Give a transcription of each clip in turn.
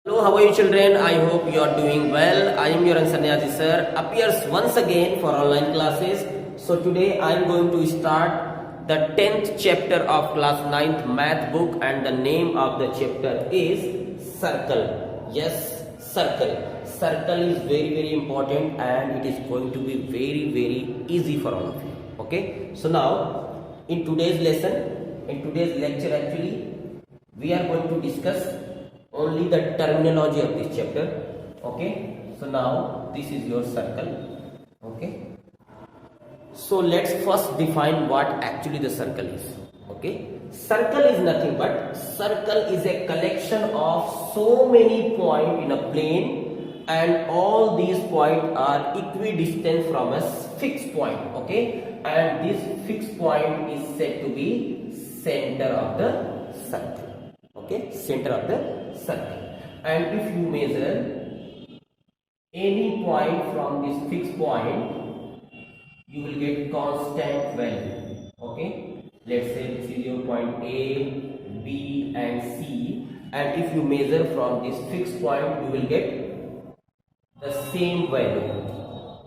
Hello, how are you children? I hope you are doing well. I am your Sanyaji sir, appears once again for online classes. So today I am going to start the 10th chapter of class 9th math book, and the name of the chapter is circle. Yes, circle. Circle is very important, and it is going to be very easy for all of you. Okay. So now in today's lesson, in today's lecture actually, we are going to discuss only the terminology of this chapter. Okay, so now this is your circle. Okay, so let's first define what actually the circle is. Okay, circle is nothing but circle is a collection of so many points in a plane, and all these points are equidistant from a fixed point. Okay, and this fixed point is said to be center of the circle. Okay, center of the circle. And if you measure any point from this fixed point, you will get constant value. Okay, let's say this is your point A, B and C, and if you measure from this fixed point, you will get the same value.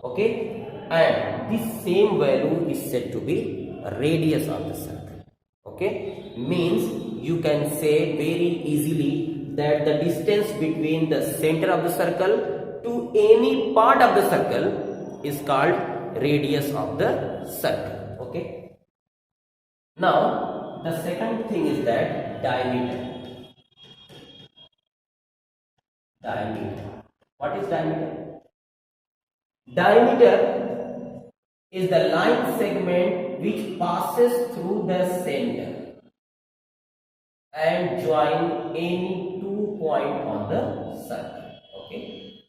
Okay, and this same value is said to be radius of the circle. Okay, means you can say very easily that the distance between the center of the circle to any part of the circle is called radius of the circle. Okay, now the second thing is that diameter. What is diameter? Diameter is the line segment which passes through the center and join any 2 points on the circle. Okay,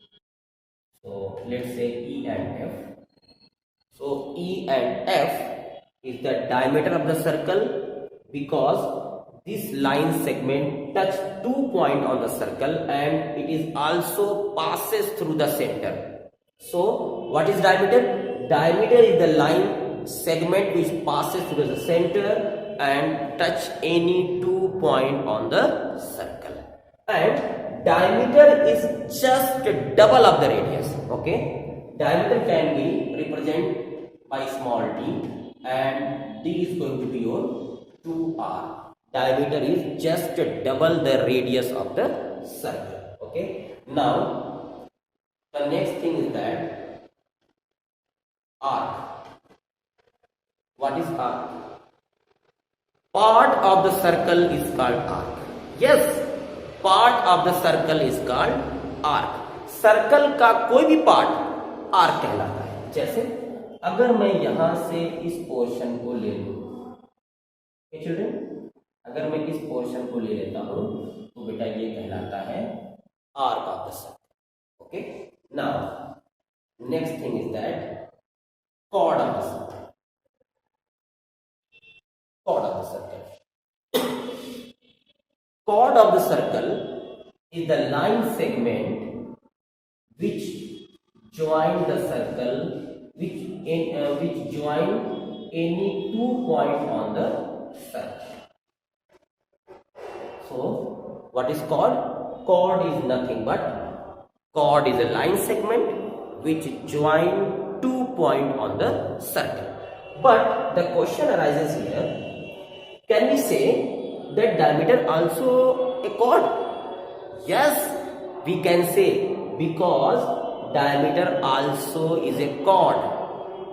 so let's say E and F. So E and F is the diameter of the circle because this line segment touch 2 points on the circle and it is also passes through the center. So what is diameter? Diameter is the line segment which passes through the center and touch any 2 points on the circle, and diameter is just double of the radius. Okay, diameter can be represented by small d, and d is going to be your 2r. Diameter is just double the radius of the circle. Okay, now the next thing is that arc. What is arc? Part of the circle is called arc. Yes, part of the circle is called arc. Circle का कोई भी part arc कहलाता है. जैसे अगर मैं यहां से इस पोर्शन को ले लूं, चिल्ड्रन, अगर मैं इस पोर्शन को ले लेता हूं तो बेटा ये कहलाता है arc of the circle. Okay, now next thing is that chord of the circle. Chord of the circle. Chord of the circle is the line segment which join the circle, which join any 2 points on the circle. So what is chord? Chord is nothing but chord is a line segment which join 2 points on the circle. But the question arises here, can we say that diameter also a chord? Yes, we can say, because diameter also is a chord,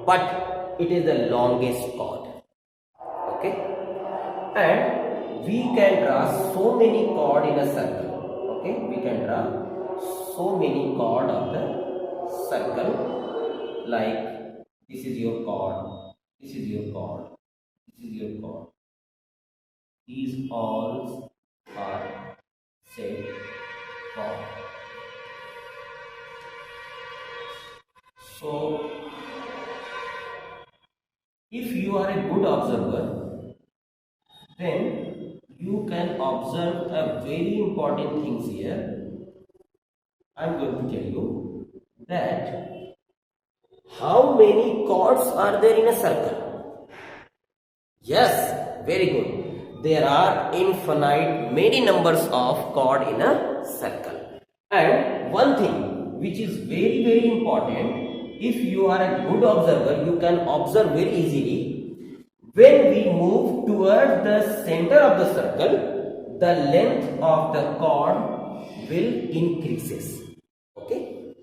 but it is the longest chord. Okay, and we can draw so many chord in a circle. Okay, we can draw so many chord of the circle, like this is your chord, this is your chord, this is your chord. These all are said chord. So if you are a good observer, then you can observe a very important things here. I am going to tell you that how many chords are there in a circle. Yes, very good. There are infinite many numbers of chord in a circle. one thing which is very, very important. If you are a good observer, you can observe very easily. When we move towards the center of the circle, the length of the chord will increases. Okay.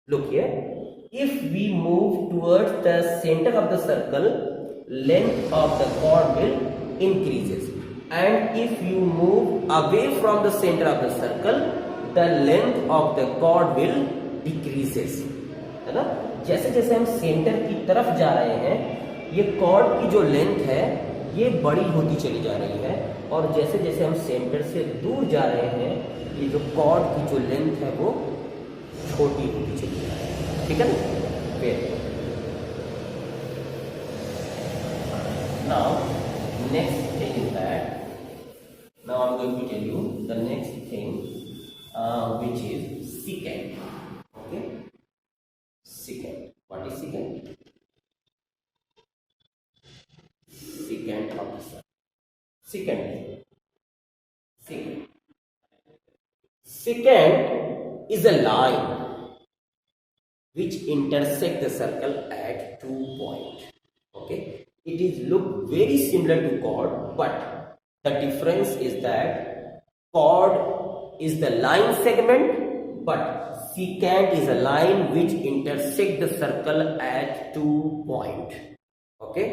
Look here. If we move towards the center of the circle, length of the chord will increases. And if you move away from the center of the circle, the length of the chord will decreases. है ना? जैसे जैसे हम centre की तरफ जा रहे हैं, ये कॉर्ड की जो लेंथ है ये बड़ी होती चली जा रही है, और जैसे जैसे हम सेंटर से दूर जा रहे हैं, ये जो कॉर्ड की जो लेंथ है वो छोटी होती चली जा रही है. ठीक है ना? फिर now next thing is that now I'm going to tell you the next thing which is secant. Okay, secant. What is secant? Secant of the sun. Secant. Secant is a line which intersect the circle at 2 points. Okay, it is look very similar to chord, but the difference is that chord is the line segment, but secant is a line which intersect the circle at 2 points. Okay,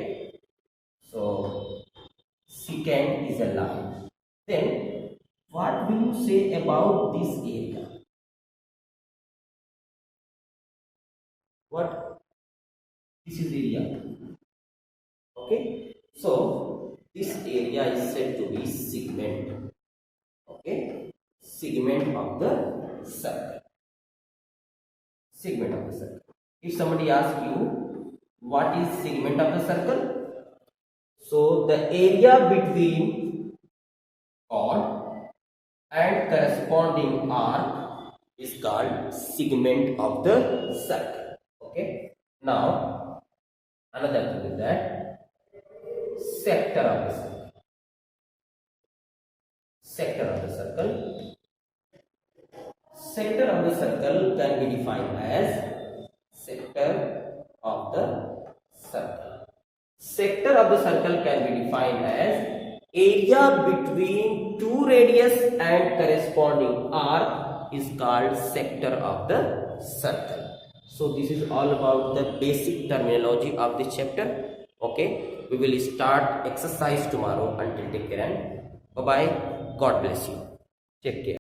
so secant is a line. Then what will you say about this area? What? This is area. Okay, so this area is said to be segment. Okay, segment of the circle. Segment of the circle. If somebody asks you what is segment of the circle, so the area between chord and corresponding arc is called segment of the circle. Okay, now another thing is that sector of the circle. Sector of the circle. Sector of the circle can be defined as sector of the circle. Sector of the circle can be defined as area between two radius and corresponding arc is called sector of the circle. So this is all about the basic terminology of this chapter. Okay, we will start exercise tomorrow. Until take care and bye bye. God bless you. Take care.